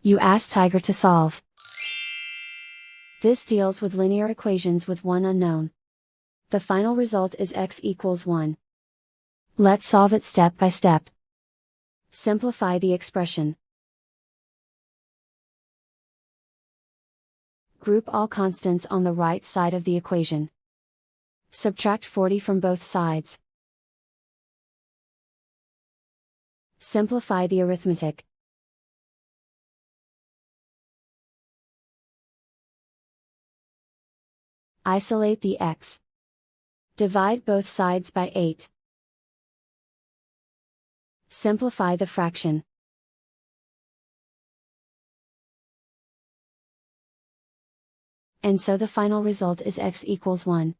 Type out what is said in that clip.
You ask Tiger to solve. This deals with linear equations with one unknown. The final result is x equals 1. Let's solve it step by step. Simplify the expression. Group all constants on the right side of the equation. Subtract 40 from both sides. Simplify the arithmetic. Isolate the x. Divide both sides by 8. Simplify the fraction. And so the final result is x equals 1.